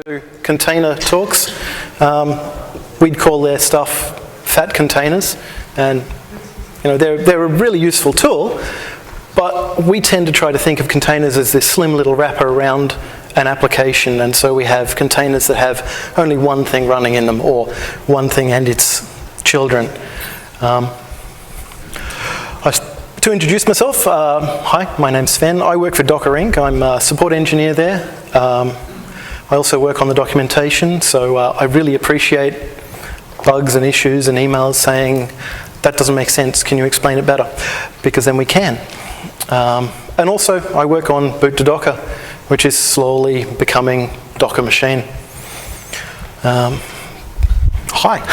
to container talks. We'd call their stuff fat containers, and they're a really useful tool, but we tend to try to think of containers as this slim little wrapper around an application, and so we have containers that have only one thing running in them, or one thing and its children. To introduce myself, hi, my name's Sven. I work for Docker Inc. I'm a support engineer there. I also work on the documentation, so I really appreciate bugs and issues and emails saying, that doesn't make sense, can you explain it better? Because then we can. And also, I work on Boot to Docker, which is slowly becoming Docker Machine. Hi.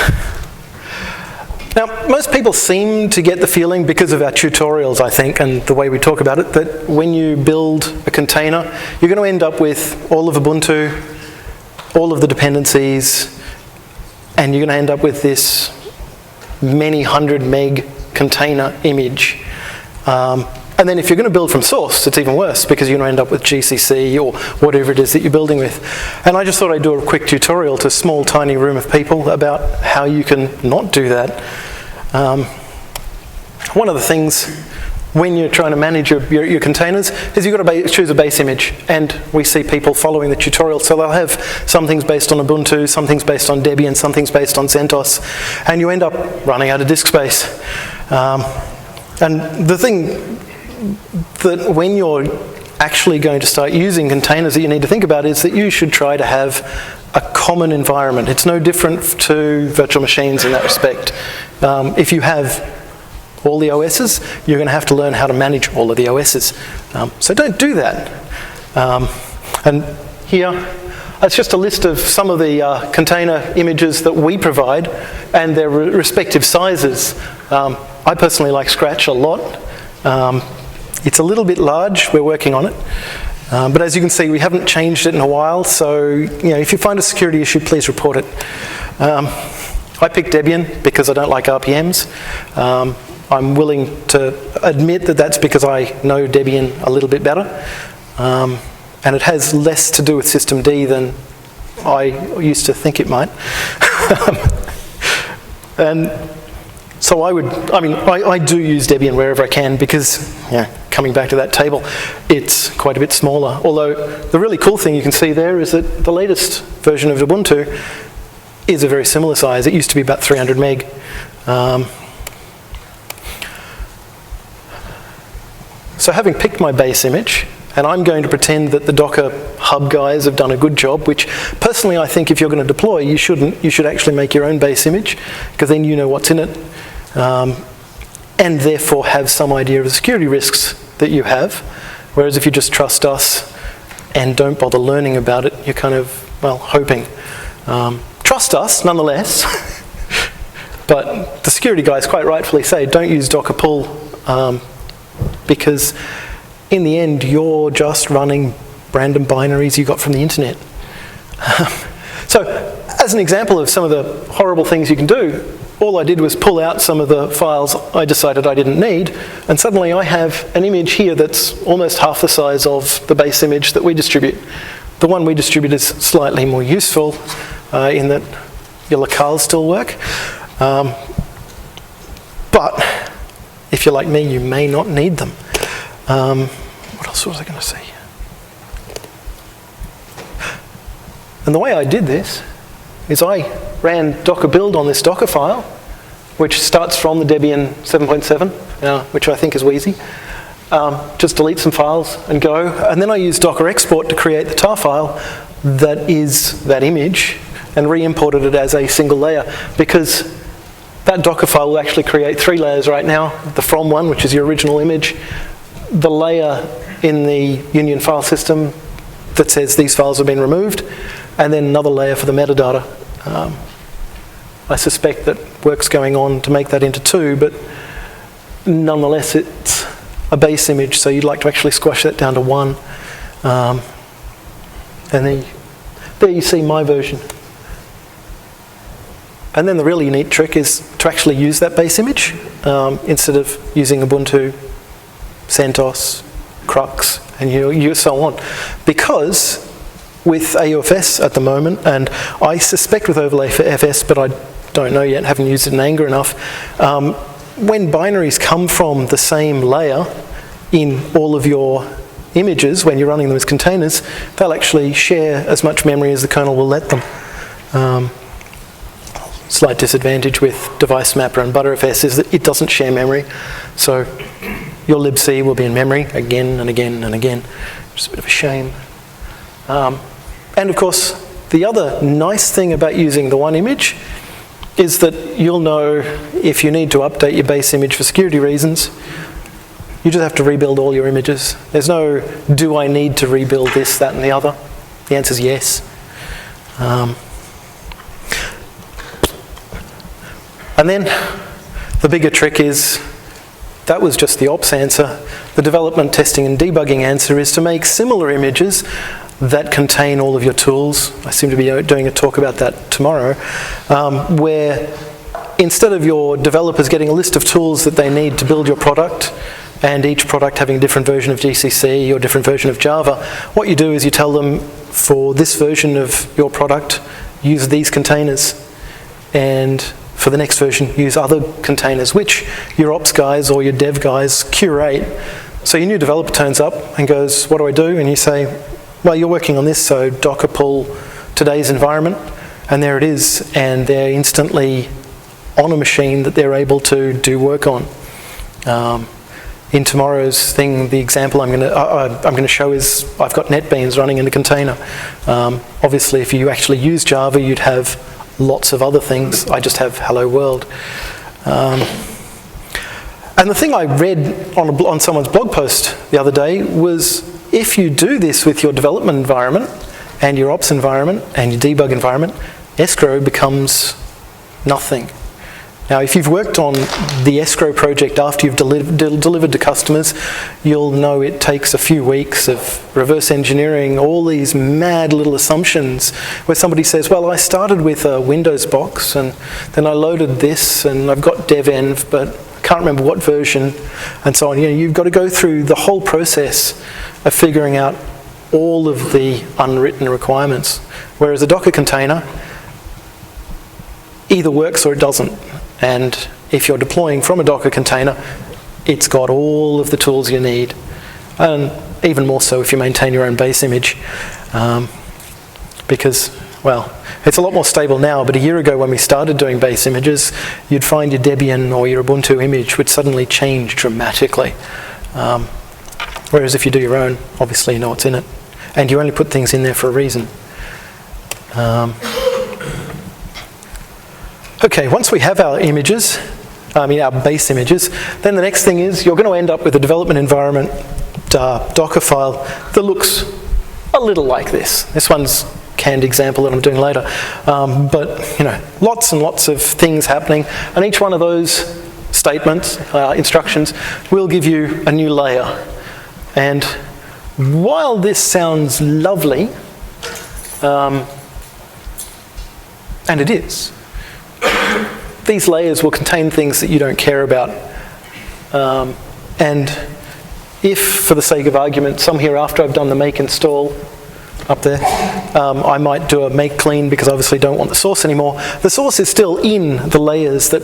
Now, most people seem to get the feeling, because of our tutorials, I think, and the way we talk about it, that when you build a container, you're going to end up with all of Ubuntu, all of the dependencies, and you're going to end up with this many 100 meg container image. And then if you're going to build from source, it's even worse, because you're going to end up with GCC or whatever it is that you're building with. And I just thought I'd do a quick tutorial to a small, tiny room of people about how you can not do that. One of the things when you're trying to manage your containers is you've got to choose a base image. And we see people following the tutorial. So they'll have some things based on Ubuntu, some things based on Debian, some things based on CentOS. And you end up running out of disk space. And the thing that when you're actually going to start using containers that you need to think about is that you should try to have a common environment. It's no different to virtual machines in that respect. If you have all the OSs, you're going to have to learn how to manage all of the OSs. So don't do that. And here, it's just a list of some of the container images that we provide and their respective sizes. I personally like Scratch a lot. It's a little bit large, we're working on it. But as you can see, we haven't changed it in a while, so if you find a security issue, please report it. I picked Debian because I don't like RPMs. I'm willing to admit that that's because I know Debian a little bit better. And it has less to do with systemd than I used to think it might. And so I do use Debian wherever I can because, coming back to that table, it's quite a bit smaller. Although the really cool thing you can see there is that the latest version of Ubuntu is a very similar size. It used to be about 300 meg. So having picked my base image, and I'm going to pretend that the Docker Hub guys have done a good job, which personally I think if you're going to deploy, you shouldn't. You should actually make your own base image, because then you know what's in it. And therefore have some idea of the security risks that you have. Whereas if you just trust us and don't bother learning about it, you're kind of, hoping. Trust us, nonetheless. But the security guys quite rightfully say, don't use Docker pull, because in the end, you're just running random binaries you got from the internet. So, as an example of some of the horrible things you can do, all I did was pull out some of the files I decided I didn't need, and suddenly I have an image here that's almost half the size of the base image that we distribute. The one we distribute is slightly more useful in that your locales still work. But if you're like me, you may not need them. What else was I going to say? And the way I did this is I ran docker build on this Docker file, which starts from the Debian 7.7, which I think is Wheezy. Just delete some files and go. And then I use Docker export to create the tar file that is that image and re-imported it as a single layer, because that Docker file will actually create 3 layers right now. The from one, which is your original image, the layer in the union file system that says these files have been removed, and then another layer for the metadata. I suspect that work's going on to make that into 2, but nonetheless it's a base image, so you'd like to actually squash that down to 1. And then there you see my version. And then the really neat trick is to actually use that base image instead of using Ubuntu, CentOS, Crux, and you so on. Because with AUFS at the moment, and I suspect with OverlayFS, but I don't know yet, haven't used it in anger enough. When binaries come from the same layer in all of your images, when you're running them as containers, they'll actually share as much memory as the kernel will let them. Slight disadvantage with Device Mapper and Btrfs is that it doesn't share memory, so your libc will be in memory again and again and again. Just a bit of a shame. And of course, the other nice thing about using the one image is that you'll know if you need to update your base image for security reasons, you just have to rebuild all your images. There's no, do I need to rebuild this, that, and the other? The answer is yes. And then the bigger trick is, that was just the ops answer. The development, testing, and debugging answer is to make similar images that contain all of your tools. I seem to be doing a talk about that tomorrow, where instead of your developers getting a list of tools that they need to build your product, and each product having a different version of GCC or different version of Java, what you do is you tell them, for this version of your product, use these containers, and for the next version, use other containers, which your ops guys or your dev guys curate. So your new developer turns up and goes, what do I do? And you say, well, you're working on this, so Docker pull today's environment, and there it is, and they're instantly on a machine that they're able to do work on. In tomorrow's thing, the example I'm going to show is I've got NetBeans running in a container. Obviously, if you actually use Java, you'd have lots of other things. I just have Hello World. And the thing I read on someone's blog post the other day was, if you do this with your development environment and your ops environment and your debug environment, escrow becomes nothing. Now, if you've worked on the escrow project after you've delivered to customers, you'll know it takes a few weeks of reverse engineering all these mad little assumptions where somebody says, well, I started with a Windows box and then I loaded this and I've got devenv, but I can't remember what version, and so on. You know, you've got to go through the whole process of figuring out all of the unwritten requirements. Whereas a Docker container either works or it doesn't. And if you're deploying from a Docker container, it's got all of the tools you need. And even more so if you maintain your own base image. Because, well, it's a lot more stable now, but a year ago when we started doing base images, you'd find your Debian or your Ubuntu image would suddenly change dramatically. Whereas if you do your own, obviously you know what's in it. And you only put things in there for a reason. Okay, once we have our images, our base images, then the next thing is you're going to end up with a development environment Docker file that looks a little like this. This one's a canned example that I'm doing later. But, you know, lots and lots of things happening, and each one of those statements, instructions, will give you a new layer. And while this sounds lovely, and it is, these layers will contain things that you don't care about. And if, for the sake of argument, somewhere after I've done the make install up there, I might do a make clean because I obviously don't want the source anymore. The source is still in the layers that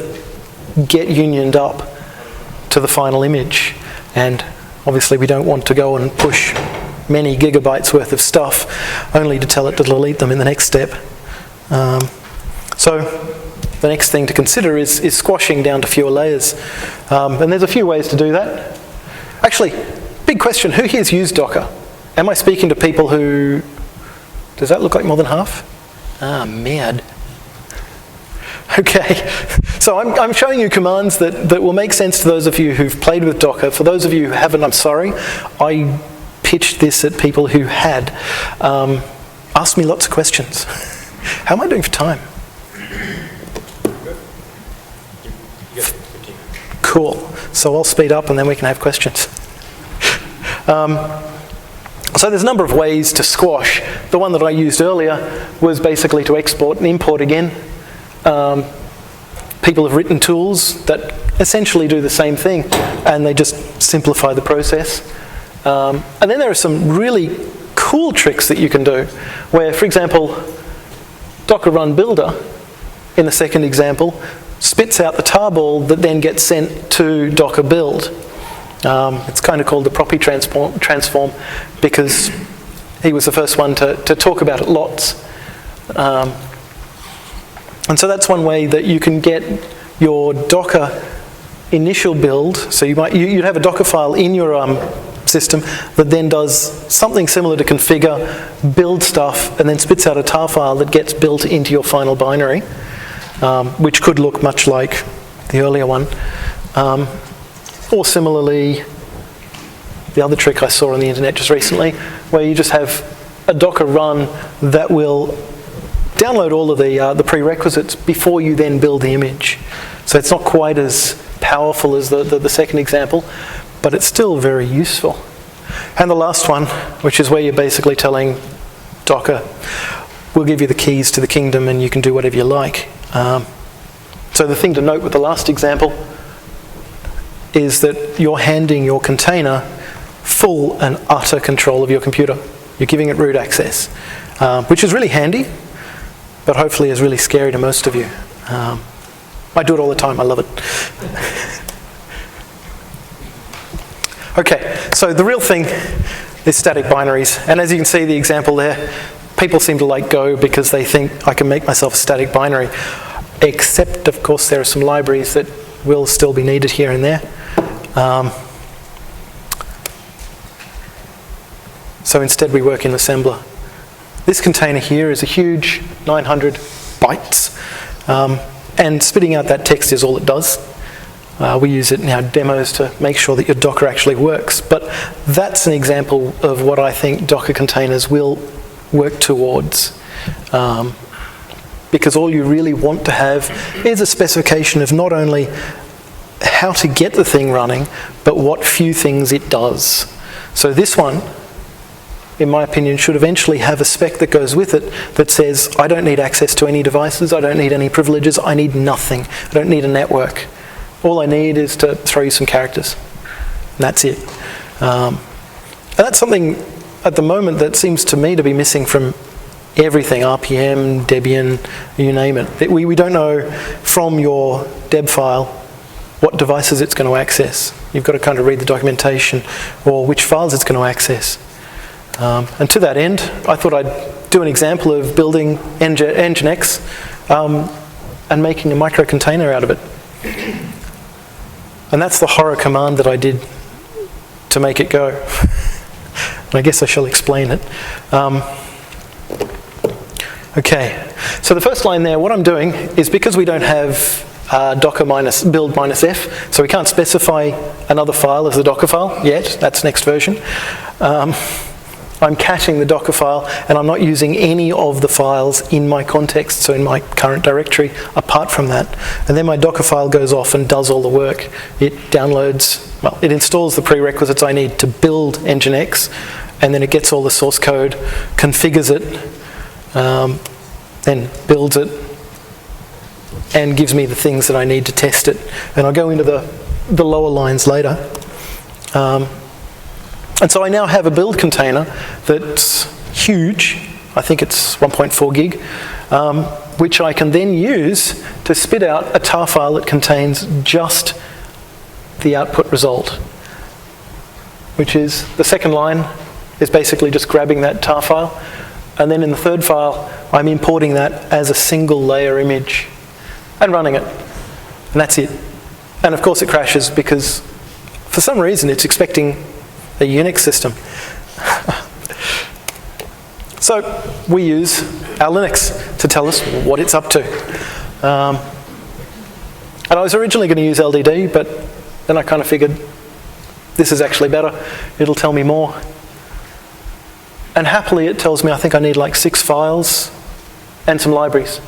get unioned up to the final image. And obviously we don't want to go and push many gigabytes worth of stuff only to tell it to delete them in the next step. So the next thing to consider is squashing down to fewer layers. And there's a few ways to do that. Actually, big question, who here's used Docker? Am I speaking to people who, does that look like more than half? Ah, mad. Okay, so I'm showing you commands that will make sense to those of you who've played with Docker. For those of you who haven't, I'm sorry. I pitched this at people who had. Asked me lots of questions. How am I doing for time? Cool. So I'll speed up and then we can have questions. So there's a number of ways to squash. The one that I used earlier was basically to export and import again. People have written tools that essentially do the same thing, and they just simplify the process. And then there are some really cool tricks that you can do, where, for example, Docker run builder, in the second example, spits out the tarball that then gets sent to Docker build. It's kind of called the Proppy transform because he was the first one to talk about it lots. And so that's one way that you can get your Docker initial build. So you'd have a Docker file in your system that then does something similar to configure, build stuff, and then spits out a tar file that gets built into your final binary, which could look much like the earlier one. Or similarly, the other trick I saw on the internet just recently, where you just have a Docker run that will download all of the prerequisites before you then build the image. So it's not quite as powerful as the second example, but it's still very useful. And the last one, which is where you're basically telling Docker, we'll give you the keys to the kingdom and you can do whatever you like. So the thing to note with the last example is that you're handing your container full and utter control of your computer. You're giving it root access, which is really handy, but hopefully is really scary to most of you. I do it all the time, I love it. Okay, so the real thing is static binaries. And as you can see the example there, people seem to like Go because they think I can make myself a static binary. Except, of course, there are some libraries that will still be needed here and there. So instead we work in assembler. This container here is a huge 900 bytes. And spitting out that text is all it does. We use it in our demos to make sure that your Docker actually works. But that's an example of what I think Docker containers will work towards. Because all you really want to have is a specification of not only how to get the thing running, but what few things it does. So this one, in my opinion, should eventually have a spec that goes with it that says, I don't need access to any devices, I don't need any privileges, I need nothing. I don't need a network. All I need is to throw you some characters. And that's it. And that's something at the moment that seems to me to be missing from everything, RPM, Debian, you name it. We don't know from your deb file what devices it's going to access. You've got to kind of read the documentation or which files it's going to access. And to that end, I thought I'd do an example of building Nginx and making a microcontainer out of it. And that's the horror command that I did to make it go. And I guess I shall explain it. Okay, so the first line there, what I'm doing is because we don't have docker build -f, so we can't specify another file as the Docker file yet, that's next version. I'm caching the Docker file and I'm not using any of the files in my context, so in my current directory, apart from that. And then my Docker file goes off and does all the work. It downloads, well, it installs the prerequisites I need to build Nginx, and then it gets all the source code, configures it, then builds it, and gives me the things that I need to test it. And I'll go into the lower lines later. And so I now have a build container that's huge. I think it's 1.4 gig, which I can then use to spit out a tar file that contains just the output result, which is the second line is basically just grabbing that tar file. And then in the third file, I'm importing that as a single layer image and running it. And that's it. And of course it crashes because for some reason it's expecting a Unix system. So we use our Linux to tell us what it's up to. And I was originally going to use LDD, but then I kind of figured this is actually better. It'll tell me more. And happily it tells me I think I need like 6 files and some libraries.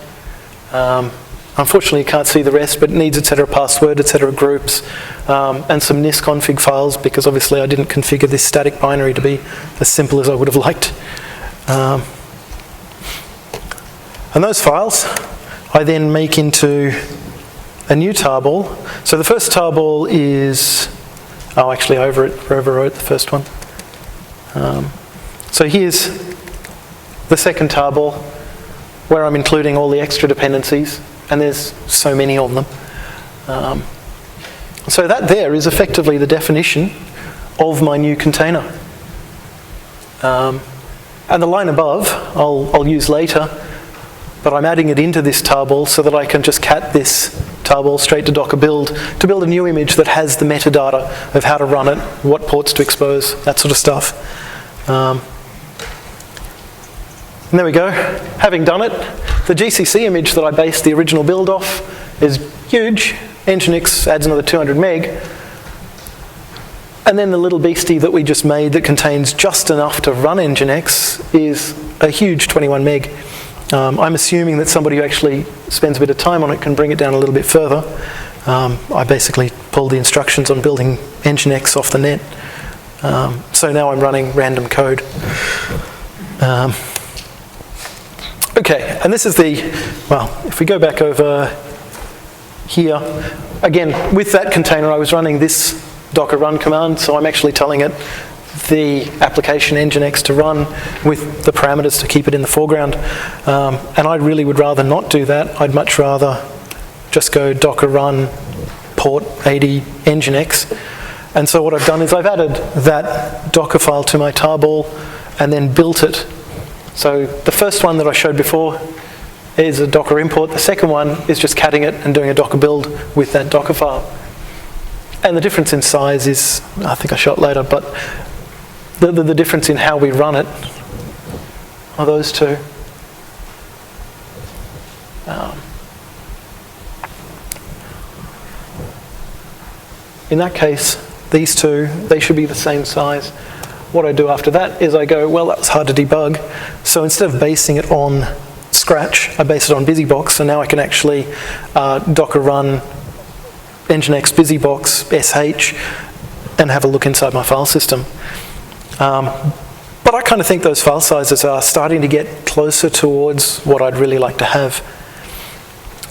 Unfortunately, you can't see the rest, but it needs etc. password, etc. groups, and some NIS config files, because obviously I didn't configure this static binary to be as simple as I would have liked. And those files I then make into a new tarball. So the first tarball is, oh actually I overwrote the first one. So here's the second tarball, where I'm including all the extra dependencies, and there's so many of them. So that there is effectively the definition of my new container. And the line above I'll use later, but I'm adding it into this tarball so that I can just cat this tarball straight to Docker build to build a new image that has the metadata of how to run it, what ports to expose, that sort of stuff. And there we go. Having done it, the GCC image that I based the original build off is huge. Nginx adds another 200 meg. And then the little beastie that we just made that contains just enough to run Nginx is a huge 21 meg. I'm assuming that somebody who actually spends a bit of time on it can bring it down a little bit further. I basically pulled the instructions on building Nginx off the net. So now I'm running random code. Okay, and this is if we go back over here, again, with that container I was running this docker run command, so I'm actually telling it the application Nginx to run with the parameters to keep it in the foreground. And I really would rather not do that. I'd much rather just go docker run port 80 Nginx. And so what I've done is I've added that Docker file to my tarball and then built it. So the first one that I showed before is a Docker import. The second one is just catting it and doing a Docker build with that Docker file. And the difference in size is, I think I showed later, but the difference in how we run it are those two. In that case, these two, they should be the same size. What I do after that is I go, well, that was hard to debug. So instead of basing it on Scratch, I base it on BusyBox. So now I can actually Docker run Nginx BusyBox sh and have a look inside my file system. But I kind of think those file sizes are starting to get closer towards what I'd really like to have.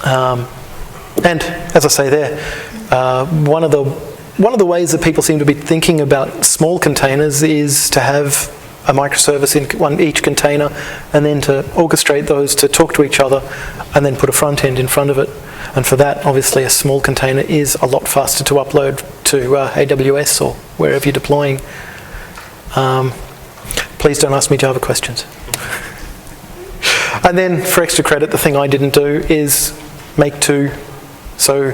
And as I say there, one of the ways that people seem to be thinking about small containers is to have a microservice in each container and then to orchestrate those to talk to each other and then put a front end in front of it. And for that, obviously, a small container is a lot faster to upload to AWS or wherever you're deploying. Please don't ask me Java questions. And then for extra credit, the thing I didn't do is make two. So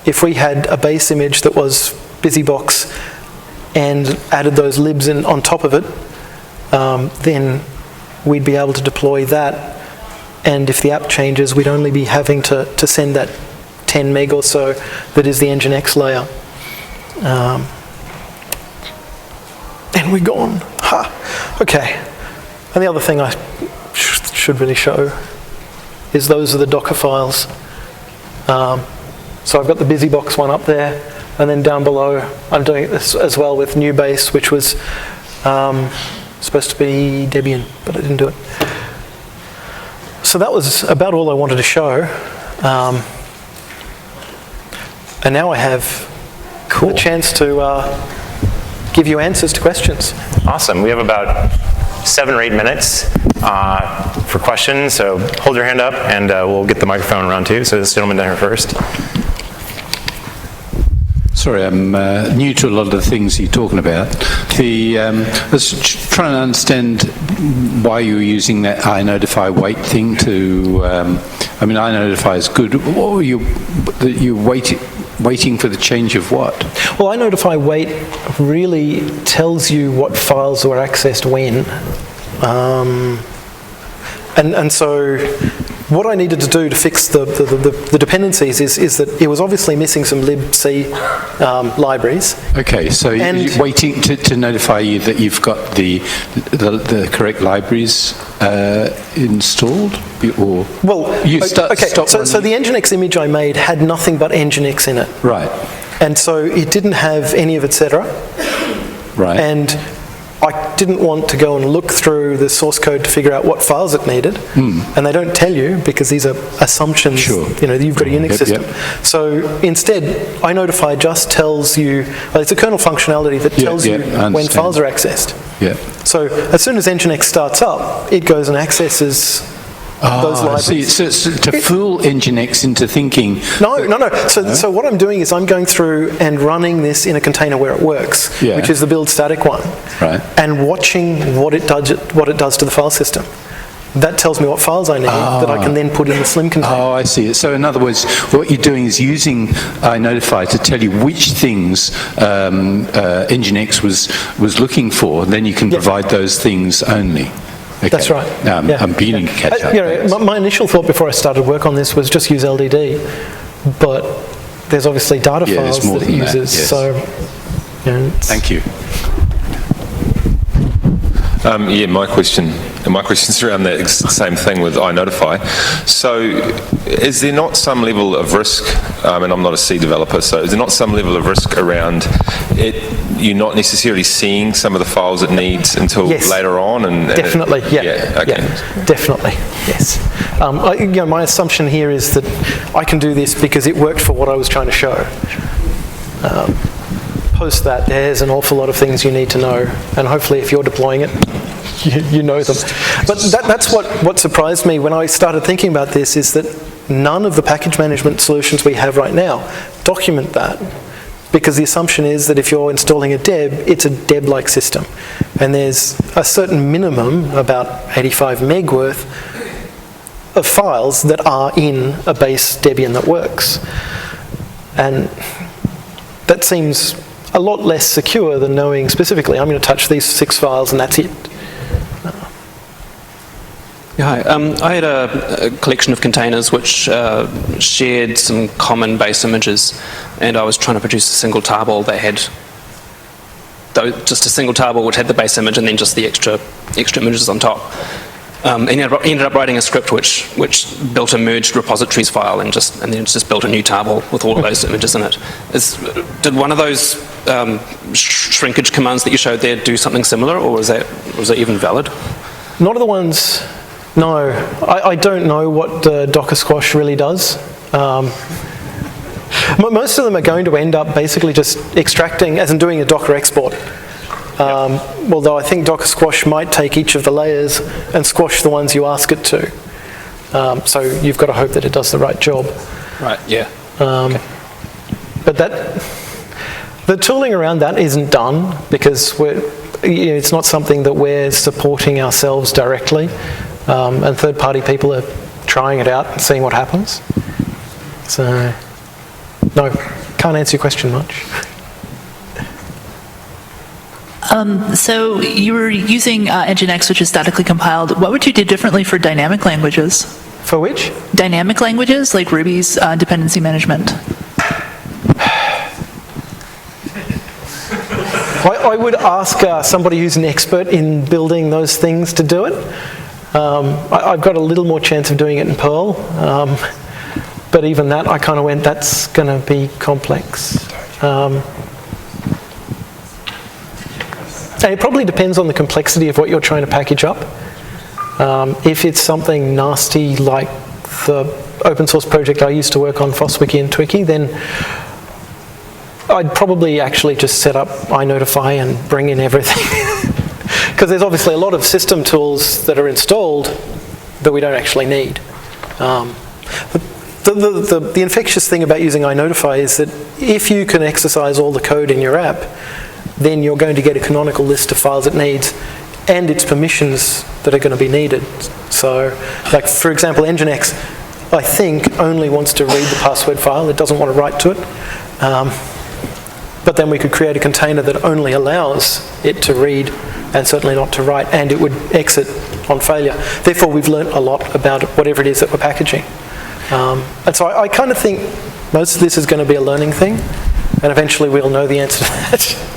if we had a base image that was BusyBox and added those libs in on top of it, then we'd be able to deploy that. And if the app changes, we'd only be having to send that 10 meg or so that is the Nginx layer. And we're gone. Ha. Okay. And the other thing I should really show is those are the Docker files. So I've got the BusyBox one up there, and then down below I'm doing this as well with NewBase, which was supposed to be Debian, but I didn't do it. So that was about all I wanted to show. And now I have a chance to give you answers to questions. Awesome. We have about 7 or 8 minutes for questions, so hold your hand up and we'll get the microphone around to you. So this gentleman down here first. Sorry, I'm new to a lot of the things you're talking about. I was trying to understand why you were using that iNotify wait thing to. iNotify is good. What were you waiting for the change of what? Well, iNotify wait really tells you what files were accessed when. And so what I needed to do to fix the dependencies is that it was obviously missing some libc libraries. Okay, so you're waiting to notify you that you've got the correct libraries installed? Or well, so the Nginx image I made had nothing but Nginx in it. Right. And so it didn't have any of etc. Right. And I didn't want to go and look through the source code to figure out what files it needed, and they don't tell you because these are assumptions. Sure. You know, you've got a Unix system. So instead, iNotify just tells you, it's a kernel functionality that tells you I when understand. files are accessed. Yeah. So as soon as Nginx starts up, it goes and accesses those libraries. See, so it's to fool Nginx into thinking... No. So what I'm doing is I'm going through and running this in a container where it works, which is the build static one, Right. and watching what it does to the file system. That tells me what files I need that I can then put in the Slim container. Oh, I see. So in other words, what you're doing is using iNotify to tell you which things Nginx was looking for, and then you can provide those things only. Okay. That's right. I'm beginning to catch up. You know, my initial thought before I started work on this was just use LDD, but there's obviously data files more that it than that, uses. yes. So, you know, Thank you. My question's around that same thing with iNotify. So is there not some level of risk, and I'm not a C developer, so is there not some level of risk around it, you're not necessarily seeing some of the files it needs until later on? Definitely, definitely, yes. My assumption here is that I can do this because it worked for what I was trying to show. Post that, there's an awful lot of things you need to know, and hopefully if you're deploying it, you know them. But that's what surprised me when I started thinking about this, is that none of the package management solutions we have right now document that, because the assumption is that if you're installing a Deb, it's a Deb-like system, and there's a certain minimum, about 85 meg worth, of files that are in a base Debian that works. And that seems a lot less secure than knowing specifically, I'm going to touch these 6 files and that's it. Hi. I had a collection of containers which shared some common base images, and I was trying to produce a single tarball that had just a single tarball which had the base image and then just the extra images on top. And ended up writing a script which built a merged repositories file and then just built a new tarball with all of those images in it. Did one of those shrinkage commands that you showed there do something similar, or was that even valid? Not of the ones. No, I don't know what Docker Squash really does. Most of them are going to end up basically just extracting, as in doing a Docker export. Although I think Docker Squash might take each of the layers and squash the ones you ask it to. So you've got to hope that it does the right job. Right, yeah. But the tooling around that isn't done because it's not something that we're supporting ourselves directly. And third-party people are trying it out and seeing what happens. So, no, can't answer your question much. So you were using Nginx, which is statically compiled. What would you do differently for dynamic languages? For which? Dynamic languages, like Ruby's dependency management. I would ask somebody who's an expert in building those things to do it. I've got a little more chance of doing it in Perl, but even that, I kind of went, that's going to be complex. And it probably depends on the complexity of what you're trying to package up. If it's something nasty like the open source project I used to work on, FOSSWiki and Twiki, then I'd probably actually just set up iNotify and bring in everything. Because there's obviously a lot of system tools that are installed that we don't actually need. The infectious thing about using iNotify is that if you can exercise all the code in your app, then you're going to get a canonical list of files it needs and its permissions that are going to be needed. So, like for example, Nginx, I think, only wants to read the password file. It doesn't want to write to it. But then we could create a container that only allows it to read and certainly not to write, and it would exit on failure. Therefore, we've learnt a lot about whatever it is that we're packaging. And so I kind of think most of this is going to be a learning thing, and eventually we'll know the answer to that.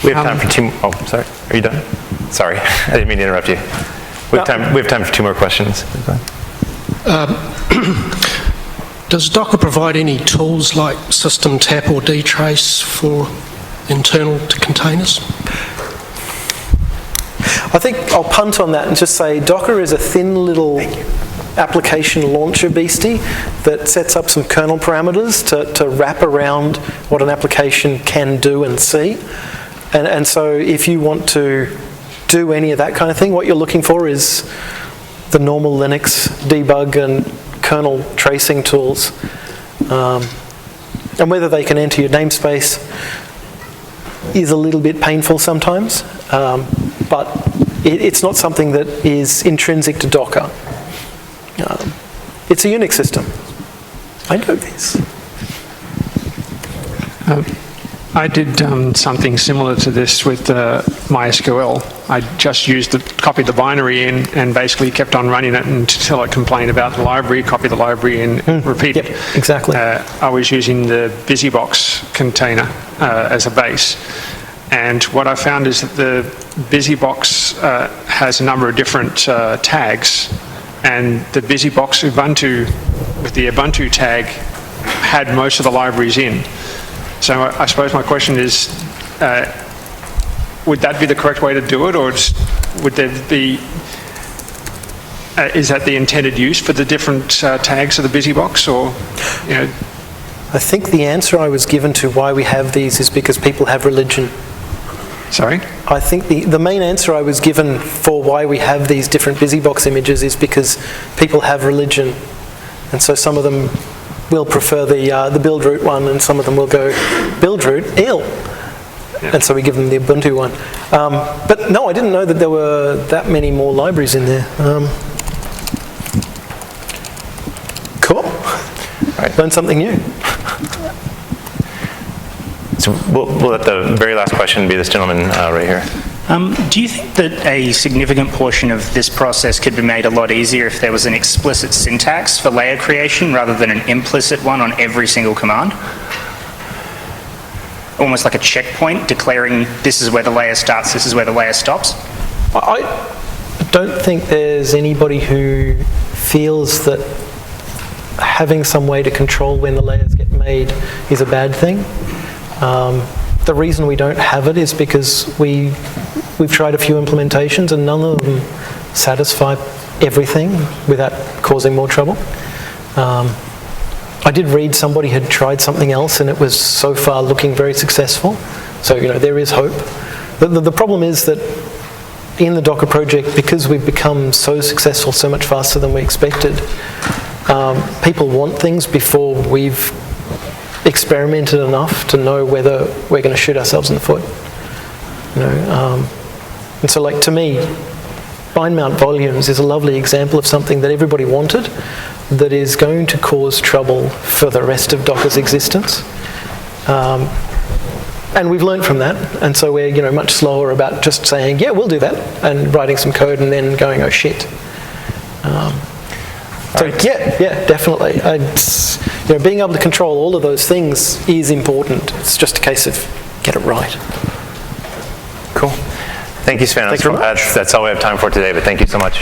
We have time for two. Oh, sorry. Are you done? Sorry, I didn't mean to interrupt you. We have time for 2 more questions. Does Docker provide any tools like system tap or dtrace for internal to containers? I think I'll punt on that and just say Docker is a thin little application launcher beastie that sets up some kernel parameters to wrap around what an application can do and see. And so if you want to do any of that kind of thing, what you're looking for is the normal Linux debug and kernel tracing tools. And whether they can enter your namespace is a little bit painful sometimes, but it's not something that is intrinsic to Docker. It's a Unix system. I know this. I did something similar to this with MySQL. I just copied the binary in and basically kept on running it until it complained about the library, copy the library and repeat it. Yep, exactly. I was using the BusyBox container as a base. And what I found is that the BusyBox has a number of different tags, and the BusyBox Ubuntu, with the Ubuntu tag, had most of the libraries in. So I suppose my question is, would that be the correct way to do it, or would there be, is that the intended use for the different tags of the BusyBox, or, you know? I think the answer I was given to why we have these is because people have religion. Sorry? I think the main answer I was given for why we have these different BusyBox images is because people have religion. And so some of them will prefer the build root one, and some of them will go build root, ill. Yeah. And so we give them the Ubuntu one. But no, I didn't know that there were that many more libraries in there. Cool. Right. Learned something new. So we'll let the very last question be this gentleman right here. Do you think that a significant portion of this process could be made a lot easier if there was an explicit syntax for layer creation rather than an implicit one on every single command? Almost like a checkpoint declaring this is where the layer starts, this is where the layer stops? I don't think there's anybody who feels that having some way to control when the layers get made is a bad thing. The reason we don't have it is because we've tried a few implementations and none of them satisfy everything without causing more trouble. I did read somebody had tried something else and it was so far looking very successful. So, you know, there is hope. The problem is that in the Docker project, because we've become so successful so much faster than we expected, people want things before we've experimented enough to know whether we're going to shoot ourselves in the foot. You know, and so, like, to me, bind mount volumes is a lovely example of something that everybody wanted that is going to cause trouble for the rest of Docker's existence. And we've learned from that, and so we're, you know, much slower about just saying, yeah, we'll do that, and writing some code and then going, oh shit. So yeah, definitely. You know, being able to control all of those things is important. It's just a case of get it right. Cool. Thank you, Sven. Thanks very much. That's all we have time for today, but thank you so much.